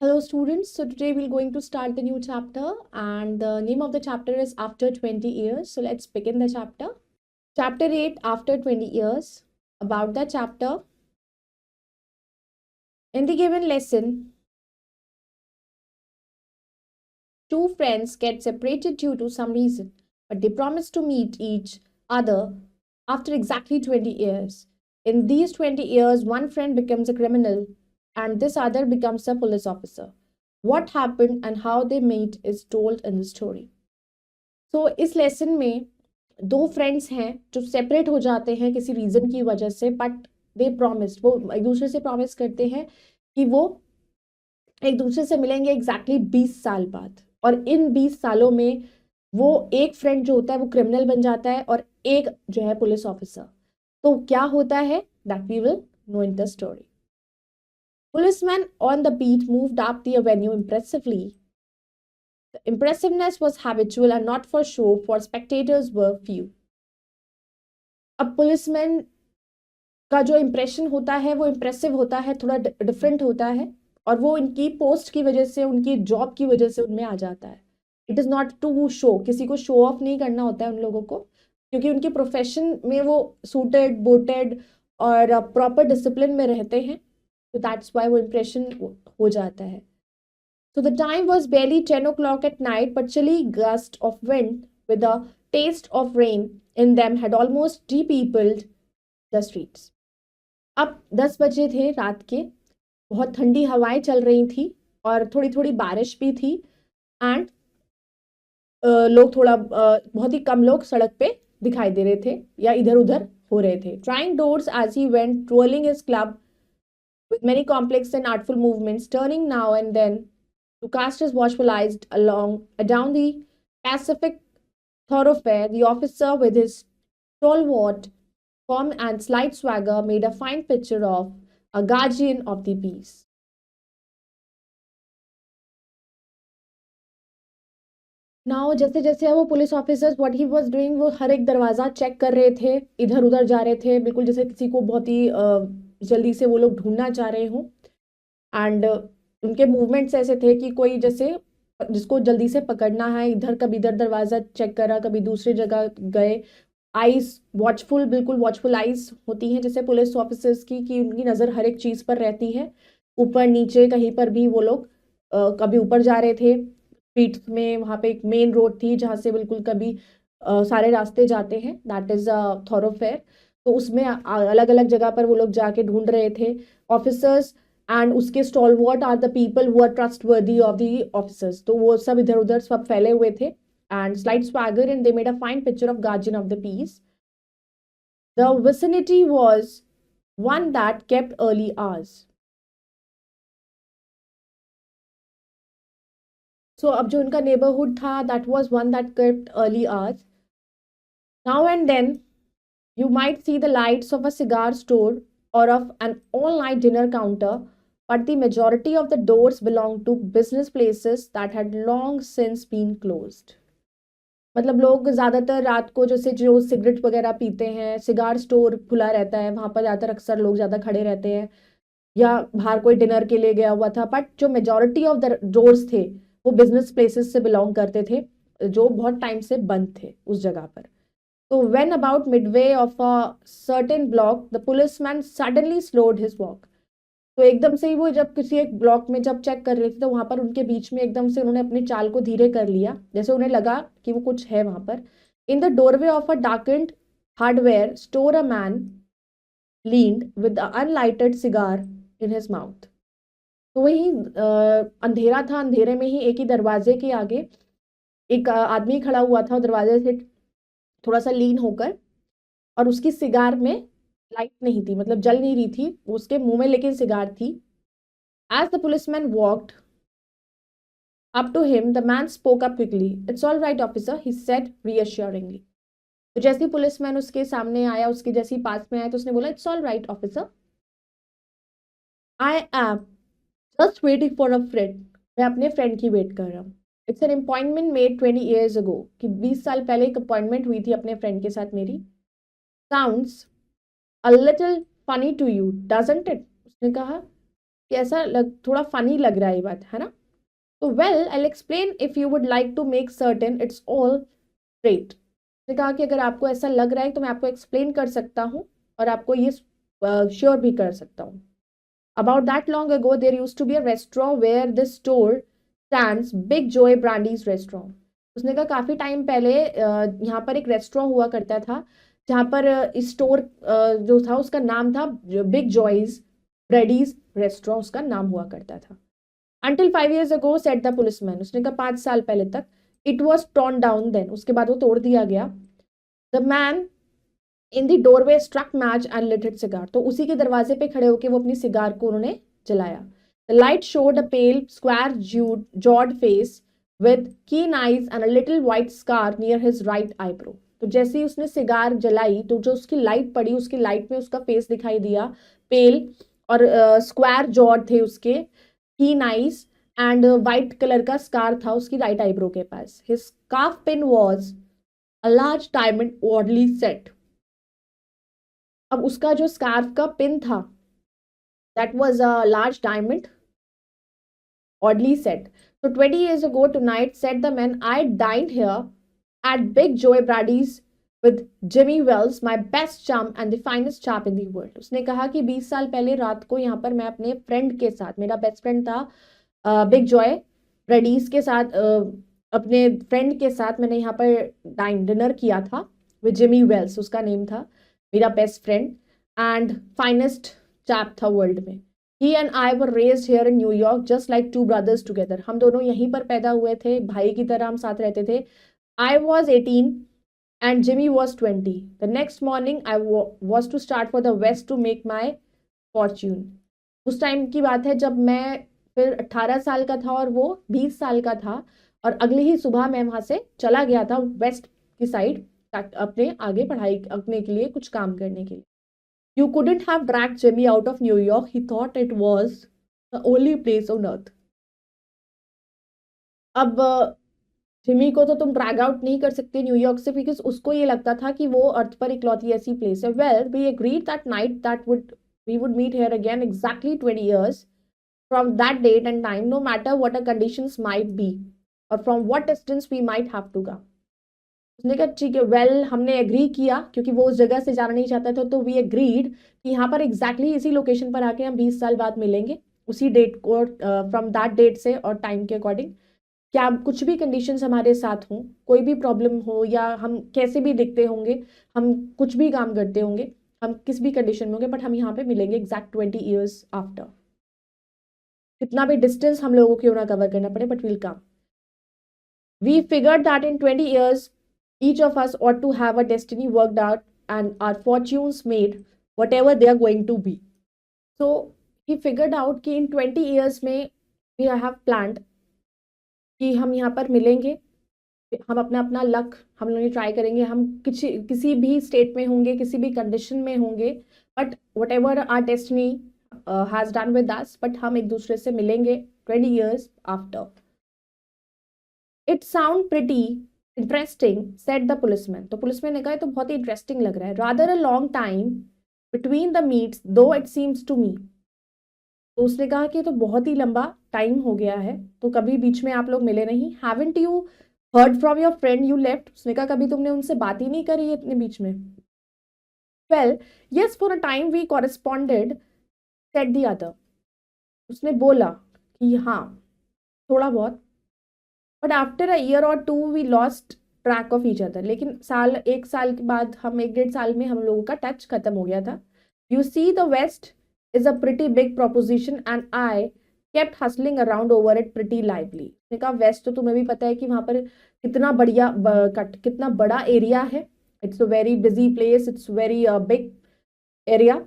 Hello students, so today we're going to start the new chapter and the name of the chapter is After 20 Years. So let's begin the chapter. Chapter 8, After 20 Years. About the chapter. In the given lesson, two friends get separated due to some reason, but they promise to meet each other after exactly 20 years. In these 20 years, one friend becomes a criminal and this other becomes a police officer. What happened and how they meet is told in the story. So इस lesson में दो friends हैं जो separate हो जाते हैं किसी reason की वजह से, बट दे प्रॉमिस, वो एक दूसरे से प्रॉमिस करते हैं कि वो एक दूसरे से मिलेंगे एग्जैक्टली 20 साल बाद, और इन 20 सालों में वो एक फ्रेंड जो होता है वो क्रिमिनल बन जाता है और एक जो है पुलिस ऑफिसर। तो क्या होता है that we will know in the story. Policemen on the beat moved up the avenue impressively. The impressiveness was habitual and not for show, for spectators were few. अब पुलिसमैन का जो impression होता है वो इम्प्रेसिव होता है, थोड़ा different होता है, और वो इनकी पोस्ट की वजह से, उनकी जॉब की वजह से उनमें आ जाता है। It is not to show, किसी को शो ऑफ नहीं करना होता है उन लोगों को, क्योंकि उनके प्रोफेशन में वो सूटेड बोटेड और प्रॉपर डिसिप्लिन में रहते हैं, तो दैट्स वाई वो इम्प्रेशन हो जाता है। So the time was barely 10 o'clock at night, but chilly gust of wind with a taste of rain in them had almost de-peopled the streets. अब 10 बजे थे रात के, बहुत ठंडी हवाएं चल रही थी और थोड़ी थोड़ी बारिश भी थी, एंड लोग थोड़ा बहुत ही कम लोग सड़क पे दिखाई दे रहे थे या इधर उधर हो रहे थे। Trying doors as he went, twirling his club with many complex and artful movements, turning now and then to cast his watchful eyes down the Pacific thoroughfare. The officer, with his stalwart form and slight swagger, made a fine picture of a guardian of the peace. Now जैसे जैसे वो police officers what he was doing, वो हर एक दरवाज़ा check कर रहे थे, इधर उधर जा रहे थे, बिल्कुल जैसे किसी को बहुत ही जल्दी से वो लोग ढूंढना चाह रहे हों। एंड उनके मूवमेंट्स ऐसे थे कि कोई जैसे जिसको जल्दी से पकड़ना है, इधर कभी इधर दरवाज़ा चेक करा, कभी दूसरी जगह गए। आइज वॉचफुल, बिल्कुल वॉचफुल आइज होती हैं जैसे पुलिस ऑफिसर्स की, कि उनकी नज़र हर एक चीज़ पर रहती है, ऊपर नीचे कहीं पर भी। वो लोग कभी ऊपर जा रहे थे स्ट्रीट में, वहाँ पे एक मेन रोड थी जहाँ से बिल्कुल कभी सारे रास्ते जाते हैं, दैट इज़ अ थॉरोफेयर। तो उसमें अलग अलग जगह पर वो लोग जाके ढूंढ रहे थे ऑफिसर्स, एंड उसके stalwart are the people who are trustworthy of the officers. तो वो सब इधर उधर सब फैले हुए थे, and slight swagger, and they made a fine picture of guardian of the peace. The vicinity was one that kept early hours. So अब जो उनका neighborhood था, that was one that kept early hours. Now and then you might see the lights of a cigar store or of an all-night dinner counter, but the majority of the doors belonged to business places that had long since been closed. मतलब लोग ज़्यादातर रात को जैसे जो cigarette वगैरह पीते हैं, सिगार स्टोर खुला रहता है, वहाँ पर ज़्यादातर अक्सर लोग ज़्यादा खड़े रहते हैं, या बाहर कोई डिनर के लिए गया हुआ था, बट जो मेजॉरिटी ऑफ द डोर्स थे वो बिजनेस प्लेसेस से बिलोंग करते थे, जो बहुत टाइम से बंद थे उस जगह पर। तो when about Midway of a certain block the policeman suddenly slowed his walk. तो एकदम से ही वो जब किसी एक ब्लॉक में जब चेक कर रहे थे, तो वहां पर उनके बीच में एकदम से उन्होंने अपनी चाल को धीरे कर लिया, जैसे उन्हें लगा कि वो कुछ है वहां पर। In the doorway of a darkened hardware store a man leaned with unlighted cigar in his mouth. तो वही अंधेरा था, अंधेरे में ही एक ही दरवाजे के आगे एक आदमी खड़ा हुआ था, दरवाजे से थोड़ा सा लीन होकर, और उसकी सिगार में लाइट नहीं थी, मतलब जल नहीं रही थी उसके मुंह में, लेकिन सिगार थी। As the policeman walked up to him, the man spoke up quickly. It's all right, officer, he said reassuringly. तो जैसे ही पुलिसमैन उसके सामने आया, उसके जैसे ही पास में आया, तो उसने बोला it's all right officer, I am just waiting for a friend. मैं अपने फ्रेंड की वेट कर रहा हूँ। It's an appointment made 20 years ago, कि 20 साल पहले एक अपॉइंटमेंट हुई थी अपने फ्रेंड के साथ मेरी। Sounds a little funny to you doesn't it, उसने कहा कि ऐसा थोड़ा फनी लग रहा है ये बात, है ना। तो well I explain if you would like to make certain it's all great. उसने कहा कि अगर आपको ऐसा लग रहा है तो मैं आपको एक्सप्लेन कर सकता हूँ और आपको ये श्योर भी कर सकता हूँ। About that long ago, there used to be a restaurant where this store stands, Big Joy Brandy's restaurant. उसने कहा काफी टाइम पहले यहाँ पर एक रेस्टोरेंट हुआ करता था जहाँ पर इस स्टोर जो था उसका नाम था बिग जॉयज ब्रेडीज रेस्टोरेंट, उसका नाम हुआ करता था। Until 5 years ago, said the policeman. उसने कहा 5 साल पहले तक। It was torn down then. उसके बाद वो तोड़ दिया गया। The man in the doorway struck match and lighted cigar. तो उसी के दरवाजे पे खड़े होकर वो अपनी सिगार को उन्होंने जलाया। The light showed a pale square jawed face with keen eyes and a little white scar near his right eyebrow. तो जैसे ही उसने सिगार जलाई तो जो उसकी लाइट पड़ी उसकी लाइट में उसका फेस दिखाई दिया पेल, और स्क्वायर जॉड थे उसके, keen eyes and white colour का स्कार था उसकी राइट आईब्रो के पास। His scarf pin was a large diamond oddly set. अब उसका जो स्कार्फ का पिन था that was a large diamond oddly set. So 20 years ago tonight, said the man, I dined here at Big Joy Brady's with Jimmy Wells, my best chum and the finest chap in the world. उसने कहा कि 20 साल पहले रात को यहाँ पर मैं अपने फ्रेंड के साथ, मेरा बेस्ट फ्रेंड था बिग जॉय ब्रैडीज के साथ, अपने फ्रेंड के साथ मैंने यहाँ पर डिनर किया था विद जिमी वेल्स, उसका नेम था, मेरा best friend and finest chap था वर्ल्ड में। He and I were raised here in New York just like two brothers together. हम दोनों यहीं पर पैदा हुए थे, भाई की तरह हम साथ रहते थे। I was 18 and Jimmy was 20. The next morning I was to start for the West to make my fortune. उस टाइम की बात है जब मैं फिर 18 साल का था और वो 20 साल का था, और अगली ही सुबह मैं वहां से चला गया था वेस्ट की साइड अपने आगे पढ़ाई करने के लिए, कुछ काम करने के लिए। You couldn't have dragged Jimmy out of New York. He thought it was the only place on earth. अब जिमी को तो तुम ड्रैग आउट नहीं कर सकते न्यूयॉर्क से, बिकॉज उसको ये लगता था कि वो अर्थ पर इकलौती ऐसी प्लेस है। Well we agreed that night that we would meet here again exactly 20 years from that date and time, no matter what the conditions might be or from what distance we might have to go. उसने कहा ठीक है, well हमने agree किया क्योंकि वो उस जगह से जाना नहीं चाहता था, तो वी एग्रीड कि यहाँ पर एग्जैक्टली इसी लोकेशन पर आके हम 20 साल बाद मिलेंगे, उसी डेट को, फ्रॉम दैट डेट से और टाइम के अकॉर्डिंग। क्या कुछ भी कंडीशंस हमारे साथ हों, कोई भी प्रॉब्लम हो या हम कैसे भी दिखते होंगे, हम कुछ भी काम करते होंगे, हम किस भी कंडीशन में होंगे, बट हम यहाँ पे मिलेंगे एग्जैक्ट 20 years आफ्टर। कितना भी डिस्टेंस हम लोगों को क्यों ना कवर करना पड़े, but will come. We figured that in 20 years, each of us ought to have a destiny worked out and our fortunes made, whatever they are going to be. So he figured out कि in 20 years में we have planned कि हम यहाँ पर मिलेंगे, हम अपना अपना लक हम लोग ट्राई करेंगे, हम किसी भी स्टेट में होंगे, किसी भी कंडीशन में होंगे, but what ever R destiny has done with us, but हम एक दूसरे से मिलेंगे 20 years after. It sound pretty interesting said the policeman. तो पुलिसमैन ने कहा तो बहुत ही इंटरेस्टिंग लग रहा है। Rather a long time between the meets दो इट सीम्स टू मी। तो उसने कहा कि तो बहुत ही लंबा टाइम हो गया है, तो कभी बीच में आप लोग मिले नहीं। Haven't you heard from your friend you left. उसने कहा कभी तुमने उनसे बात ही नहीं करी इतने बीच में। Well yes for a time we corresponded said the other. उसने बोला कि हाँ थोड़ा बहुत, but after a year or two we lost track of each other. लेकिन एक साल के बाद हम 1-1.5 साल में हम लोगों का टच खत्म हो गया था। You see the west is a pretty big proposition and I kept hustling around over it pretty lively. उसने कहा वेस्ट तो तुम्हें भी पता है कि वहां पर कितना बढ़िया कितना बड़ा एरिया है, it's a very busy place, it's very big area.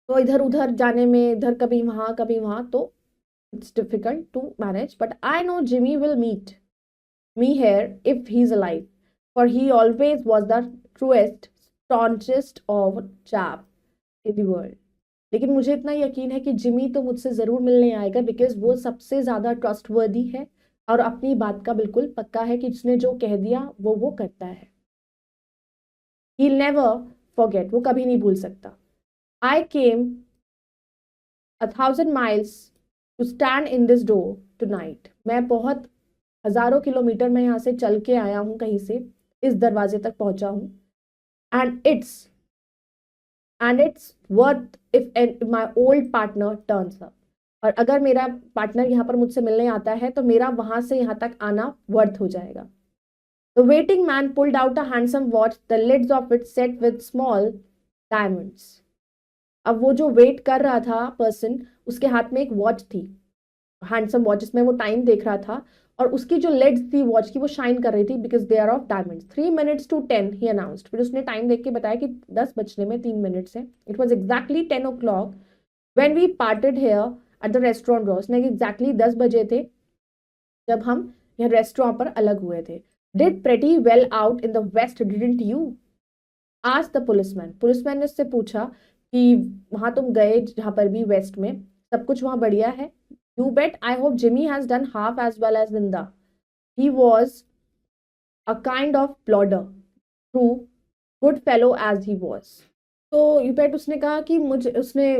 तो इधर उधर जाने में, इधर कभी वहां, तो it's difficult to manage, but I know Jimmy will meet me here if he's alive, for he always was the truest, staunchest of chap in the world. लेकिन मुझे इतना यकीन है कि जिमी तो मुझसे जरूर मिलने आएगा, बिकॉज वो सबसे ज्यादा ट्रस्टवर्दी है और अपनी बात का बिल्कुल पक्का है कि जिसने जो कह दिया वो करता है। He'll never forget, वो कभी नहीं भूल सकता। I came 1,000 miles to stand in this door tonight. मैं बहुत हजारों किलोमीटर मैं यहाँ से चल के आया हूँ, कहीं से इस दरवाजे तक पहुंचा हूँ. And it's worth if my old partner turns up. और अगर मेरा पार्टनर यहाँ पर मुझसे मिलने आता है तो मेरा वहां से यहाँ तक आना वर्थ हो जाएगा. The waiting man pulled out a handsome watch, the lids of it set with small diamonds. अब वो जो वेट कर रहा था पर्सन, उसके हाथ में एक वॉच थी, हैंडसम वॉच, जिसमें वो टाइम देख रहा था, और उसकी जो लेड्स थी वॉच की वो शाइन कर रही थी because they are of diamonds. 3 minutes to 10 he announced. फिर उसने टाइम देख के बताया कि 10 बजने में 3 मिनट्स है. It was exactly 10 o'clock when we parted here at the restaurant door. उसने एग्जैक्टली 10 बजे थे जब हम यह रेस्टोरेंट पर अलग हुए थे. Did pretty well out in the west, didn't you? Asked the policeman. Policeman ने उससे पूछा कि वहां तुम गए जहां पर भी वेस्ट में, सब कुछ वहां बढ़िया है. You bet. I hope Jimmy has done half as well as Linda. He was a kind of plodder, true good fellow as he was. तो you bet उसने कहा कि उसने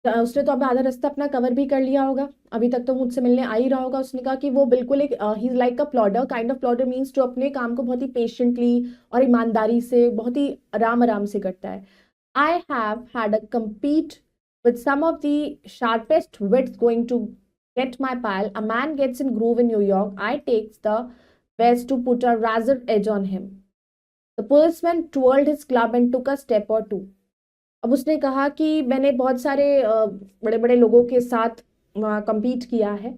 तो अब आधा रास्ता अपना कवर भी कर लिया होगा, अभी तक तो मुझसे मिलने आ ही रहा होगा. उसने कहा कि वो बिल्कुल एक ही like a plodder. Kind of plodder means जो अपने काम को बहुत ही पेशेंटली और ईमानदारी से बहुत ही आराम आराम से करता है. I have had a compete with some of the sharpest wits going to get my pile. A man gets in groove in New York. I takes the best to put a razor edge on him. The policeman twirled his club and took a step or two. अब उसने कहा कि मैंने बहुत सारे बड़े बड़े लोगों के साथ compete किया है.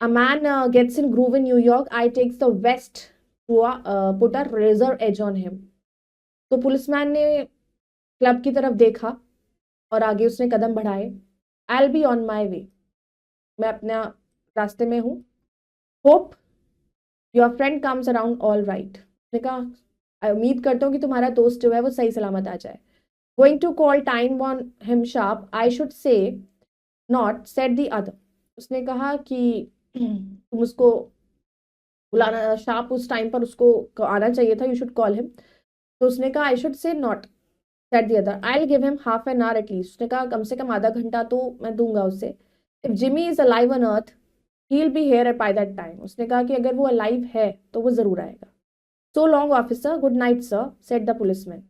A man gets in groove in New York. I takes the west to put a razor edge on him. तो पुलिसमैन ने क्लब की तरफ देखा और आगे उसने कदम बढ़ाए. I'll be on my way. मैं अपना रास्ते में हूँ. Hope your friend comes around all right. उसने कहा उम्मीद करता हूँ कि तुम्हारा दोस्त जो है वो सही सलामत आ जाए. Going to call time on him sharp. I should say not, said the other. उसने कहा कि तुम उसको बुलाना शार्प, उस टाइम पर उसको आना चाहिए था. You should call him. तो उसने कहा I should say not, said the other. I'll give him half an hour at least. उसने कहा कम से कम आधा घंटा तो मैं दूंगा उसे. If Jimmy is alive on earth, he'll be here by that time. उसने कहा कि अगर वो alive है तो वो जरूर आएगा. So long officer, good night sir, said the policeman,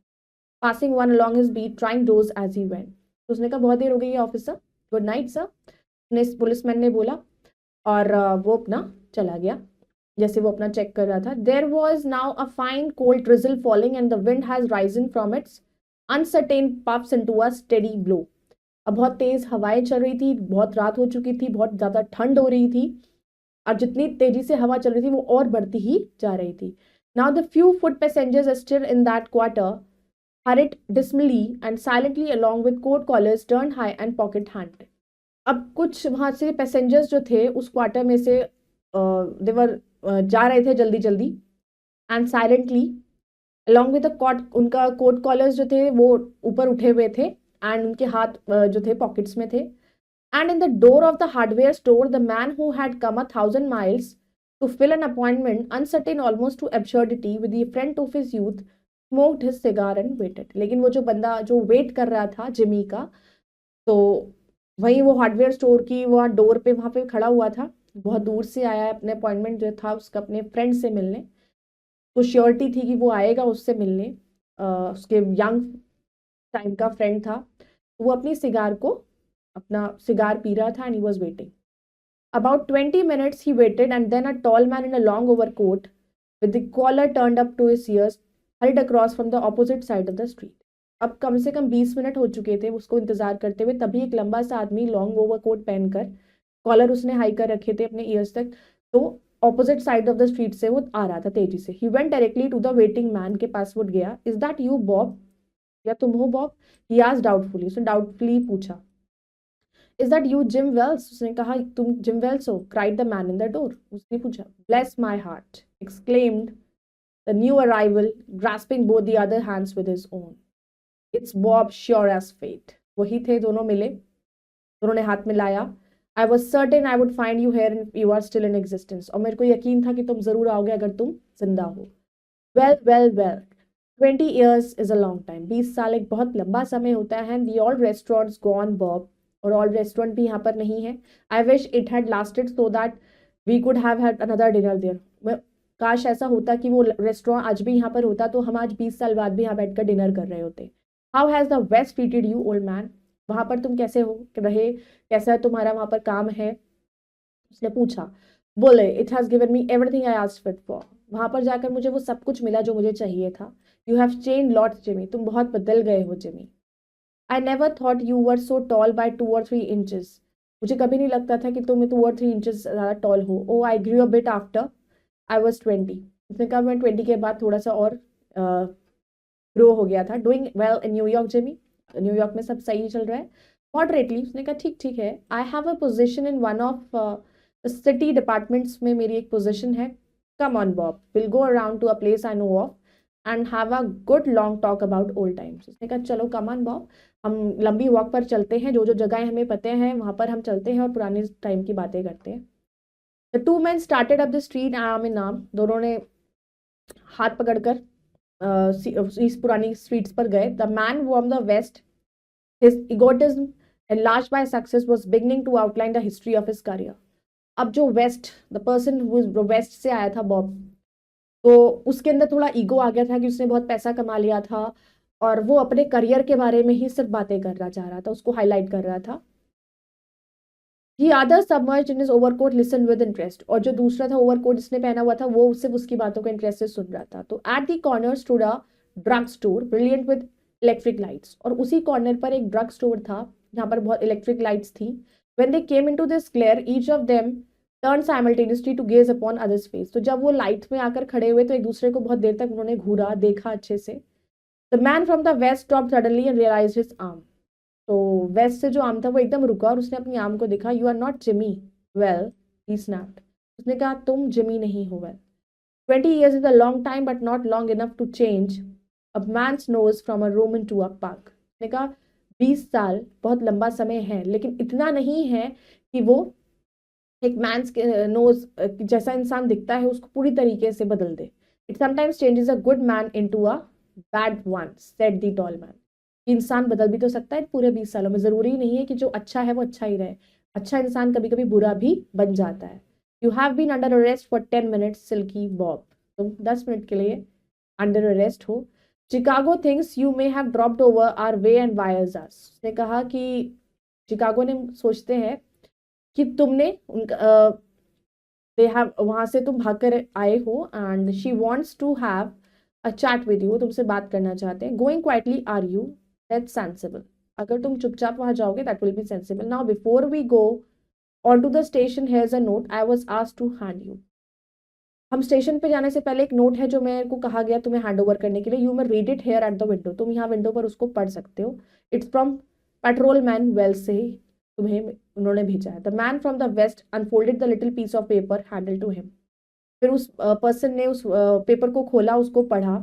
passing one along his beat, trying doors as he went. तो उसने कहा बहुत देर हो गई है ऑफिसर, गुड नाइट सर, ने पुलिसमैन ने बोला, और वो अपना चला गया जैसे वो अपना चेक कर रहा था. There was now a fine cold drizzle falling and the wind has risen from its uncertain puffs into a steady blow. अब बहुत तेज हवाएं चल रही थी, बहुत रात हो चुकी थी, बहुत ज्यादा ठंड हो रही थी, और जितनी तेजी से हवा चल रही थी वो और बढ़ती ही जा रही थी. Now the few foot passengers still in that quarter hurried dismally and silently along with coat collars turned high and pocket handed. अब कुछ वहां से पैसेंजर्स जो थे उस क्वार्टर में से देवर जा रहे थे जल्दी जल्दी, एंड साइलेंटली अलॉन्ग विद उनका कोट कॉलर्स जो थे वो ऊपर उठे हुए थे, एंड उनके हाथ जो थे पॉकेट्स में थे. And in the door of the hardware store the man who had come 1,000 miles to fill an appointment, uncertain almost to absurdity with the friend of his youth, smoked his cigar and waited. लेकिन वो जो बंदा जो wait कर रहा था Jimmy का, तो वही वो हार्डवेयर स्टोर की वहाँ डोर पे वहाँ पे खड़ा हुआ था, बहुत दूर से आया है अपने अपॉइंटमेंट जो था उसका अपने फ्रेंड से मिलने. तो श्योरिटी थी कि वो आएगा उससे मिलने, उसके यंग टाइम का फ्रेंड था. वो अपनी अपना सिगार पी रहा था, and he was waiting. About 20 minutes he waited, and then a tall man in a long overcoat with the collar turned up to his ears hurried across from the opposite side of the street. अब कम से कम 20 minute हो चुके थे उसको इंतजार करते हुए, तभी एक लंबा सा आदमी लॉन्ग ओवरकोट पहनकर, कॉलर उसने हाई कर रखे थे अपने ईयर्स तक, तो opposite side of the street से वो आ रहा था तेजी से. He went directly to the waiting man के पास वो गया. इज दैट यू बॉब, या तुम हो बॉब? He asked doubtfully. उसने डाउटफुली पूछा. Is that you, Jim Wells? उसने कहा तुम जिम वेल्स हो? Cried the man in the door. उसने पूछा. Bless my heart, exclaimed the new arrival, grasping both the other hands with his own. It's Bob, sure as fate. वही थे, दोनों मिले, दोनों ने हाथ मिलाया. I was certain I would find you here if you are still in existence. और मेरे को यकीन था कि तुम जरूर आओगे अगर तुम जिंदा हो. Well, well, well. 20 years is a long time. 20 साल एक बहुत लंबा समय होता है. The old restaurant's gone, Bob. और ऑल रेस्टोरेंट भी यहाँ पर नहीं है. I wish it had lasted so that we could have had another dinner there. काश ऐसा होता कि वो रेस्टोरेंट आज भी यहाँ पर होता तो हम आज 20 साल बाद भी यहाँ बैठकर डिनर कर रहे होते. How has the west treated you old man. वहां पर तुम कैसे हो रहे, कैसा तुम्हारा वहां पर काम है, उसने पूछा. बोले it has given me everything I asked fit for. वहां पर जाकर मुझे वो सब कुछ मिला जो मुझे चाहिए था. You have change lot Jimmy. तुम बहुत बदल गए हो Jimmy. I never thought you were so tall by 2 or 3 inches. मुझे कभी नहीं लगता था कि तुम 2 or 3 इंचेस ज़्यादा टॉल हो. Oh I grew a bit after I was 20. उसने कहा मैं 20 के बाद थोड़ा सा और ग्रो हो गया था. Doing well in New York Jimmy. New York में सब सही चल रहा है. मॉडरेटली. उसने कहा ठीक ठीक है. I have a position in one of city departments में मेरी एक पोजिशन है. Come on Bob, will go around to a place I know of and have a good long talk about old times. उसने कहा चलो कम on Bob, हम लंबी walk पर चलते हैं, जो जो जगह हमें पता है वहां पर हम चलते हैं और पुराने टाइम की बातें करते हैं. The two man started up the street arm in arm. दोनों ने हाथ पकड़कर इस पुरानी स्ट्रीट्स पर गए. The man from the west, his egotism enlarged by success, was beginning to outline the history of his career. अब जो west, the person who west से आया था बॉब, तो उसके अंदर थोड़ा ईगो आ गया था कि उसने बहुत पैसा कमा लिया था और वो अपने करियर के बारे में ही सिर्फ बातें करना चाह रहा था, उसको हाईलाइट कर रहा था. He other submerged in his overcoat listen with interest. और जो दूसरा था ओवरकोट जिसने पहना हुआ था वो सिर्फ उसकी बातों को इंटरेस्ट से सुन रहा था. तो at the corner stood a drug store brilliant with electric lights. और उसी कॉर्नर पर एक ड्रग स्टोर था जहाँ पर बहुत इलेक्ट्रिक लाइट्स थी. When they came into this glare each of them turn simultaneously to gaze upon others face. तो जब वो लाइट में आकर खड़े हुए तो एक दूसरे को बहुत देर तक उन्होंने घूरा, देखा अच्छे से. The man from the west stopped suddenly and realized his arm. तो वेस्ट से जो आर्म था वो एकदम रुका और उसने अपनी आर्म को देखा. You are not Jimmy. Well, he snapped. उसने कहा तुम जिमी नहीं हो. Well, 20 years is a long time but not long enough to change a man's nose from a Roman to a pug. उसने कहा 20 साल बहुत लंबा समय है लेकिन इतना नहीं है कि वो एक मैंस नोज जैसा इंसान दिखता है उसको पूरी तरीके से बदल दे. It sometimes changes a good man into a bad one, said the tall man. इंसान बदल भी तो सकता है पूरे 20 सालों में. जरूरी नहीं है कि जो अच्छा है वो अच्छा ही रहे. अच्छा इंसान कभी कभी बुरा भी बन जाता है. You have been under arrest for 10 minutes silky Bob. तुम 10 मिनट के लिए अंडर अरेस्ट हो. Chicago thinks you may have dropped over our way and wires us. उसने कहा कि चिकागो ने सोचते हैं कि तुमने उनका दे हैव वहां से तुम भागकर आए हो and she wants to have a chat with you. तुमसे बात करना चाहते हैं. Going quietly are you. That's sensible. अगर तुम चुपचाप वहां जाओगे that will be sensible. Now before we go on to the station here is a note I was asked to hand you. हम स्टेशन पे जाने से पहले एक नोट है जो मेरे को कहा गया तुम्हें हैंड ओवर करने के लिए. You may read it here at the window. तुम यहाँ विंडो पर उसको पढ़ सकते हो. It's from patrol man Well से तुम्हें उन्होंने भेजा है. The man from the west unfolded the little piece of paper handed to him. फिर उस पर्सन ने उस पेपर को खोला, उसको पढ़ा.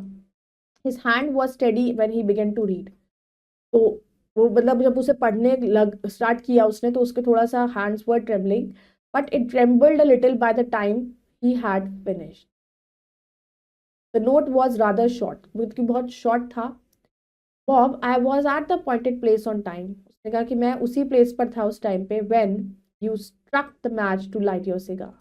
His hand was steady when he began to read. तो वो मतलब जब उसे पढ़ने लग स्टार्ट किया उसने तो उसके थोड़ा सा hands were trembling but it trembled a little by the time he had finished. The note was rather short, क्योंकि बहुत शॉर्ट था. Bob I was at the appointed place on time. उसने कहा कि मैं उसी प्लेस पर था उस टाइम पे. When you struck the match to light your cigar.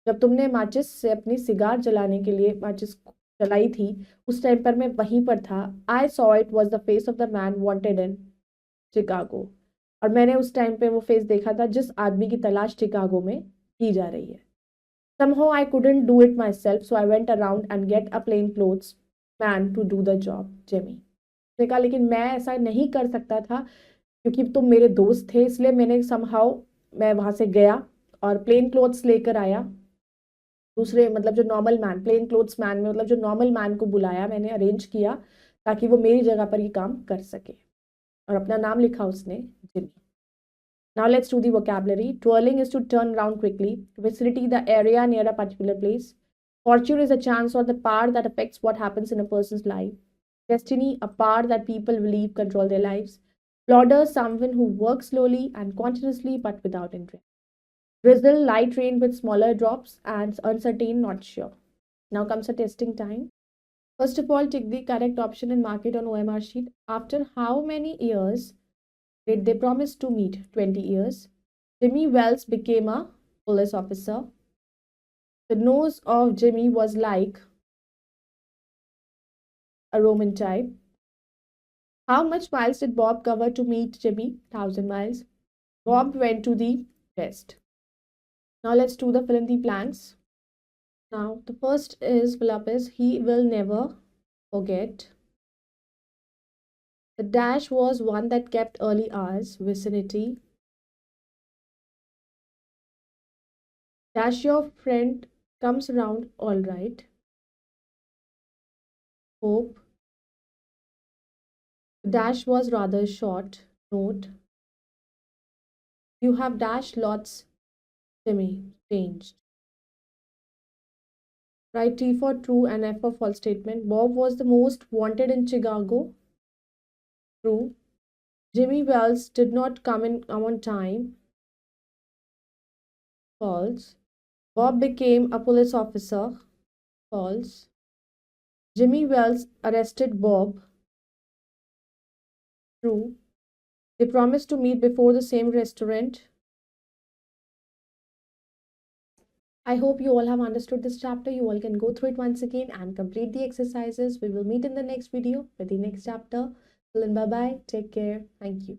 जब तुमने माचिस से अपनी सिगार जलाने के लिए माचिस जलाई थी उस टाइम पर मैं वहीं पर था. I saw it was the face of the man wanted in Chicago. और मैंने उस टाइम पे वो फेस देखा था जिस आदमी की तलाश चिकागो में की जा रही है. Somehow I couldn't do it myself, so I went around and get a plain clothes man to do the job, Jimmy. उसने कहा लेकिन मैं ऐसा नहीं कर सकता था क्योंकि तुम मेरे दोस्त थे, इसलिए मैंने somehow मैं वहां से गया और प्लेन क्लोथ्स लेकर आया. दूसरे मतलब जो normal man, plain clothes man में मतलब जो नॉर्मल मैन को बुलाया, मैंने अरेंज किया ताकि वो मेरी जगह पर ये काम कर सके. और अपना नाम लिखा उसने, Jimmy. Now let's do the vocabulary. Twirling is to turn around quickly. Vicinity, the area near a particular place. Fortune is a chance or the power that affects what happens in a person's life. Destiny, a power that people believe control their lives. Plodder, someone who works slowly and continuously but without interest. Drizzle, light rain with smaller drops and uncertain, not sure. Now comes a testing time. First of all, tick the correct option and mark it on OMR sheet. After how many years Did they promise to meet 20 years? Jimmy Wells became a police officer. The nose of Jimmy was like a Roman type. How much miles did Bob cover to meet Jimmy? 1,000 miles. Bob went to the west. Now let's do the fill in the blanks. Now the first is fill up is he will never forget. The dash was one that kept early hours, vicinity. Dash your friend comes around all right. Hope. The dash was rather short. Note. You have dashed lots, Jimmy. Changed. Write T for true and F for false statement. Bob was the most wanted in Chicago. True. Jimmy Wells did not come in on time. False. Bob became a police officer. False. Jimmy Wells arrested Bob. True. They promised to meet before the same restaurant. I hope you all have understood this chapter. You all can go through it once again and complete the exercises. We will meet in the next video with the next chapter. Till then, bye bye. Take care. Thank you.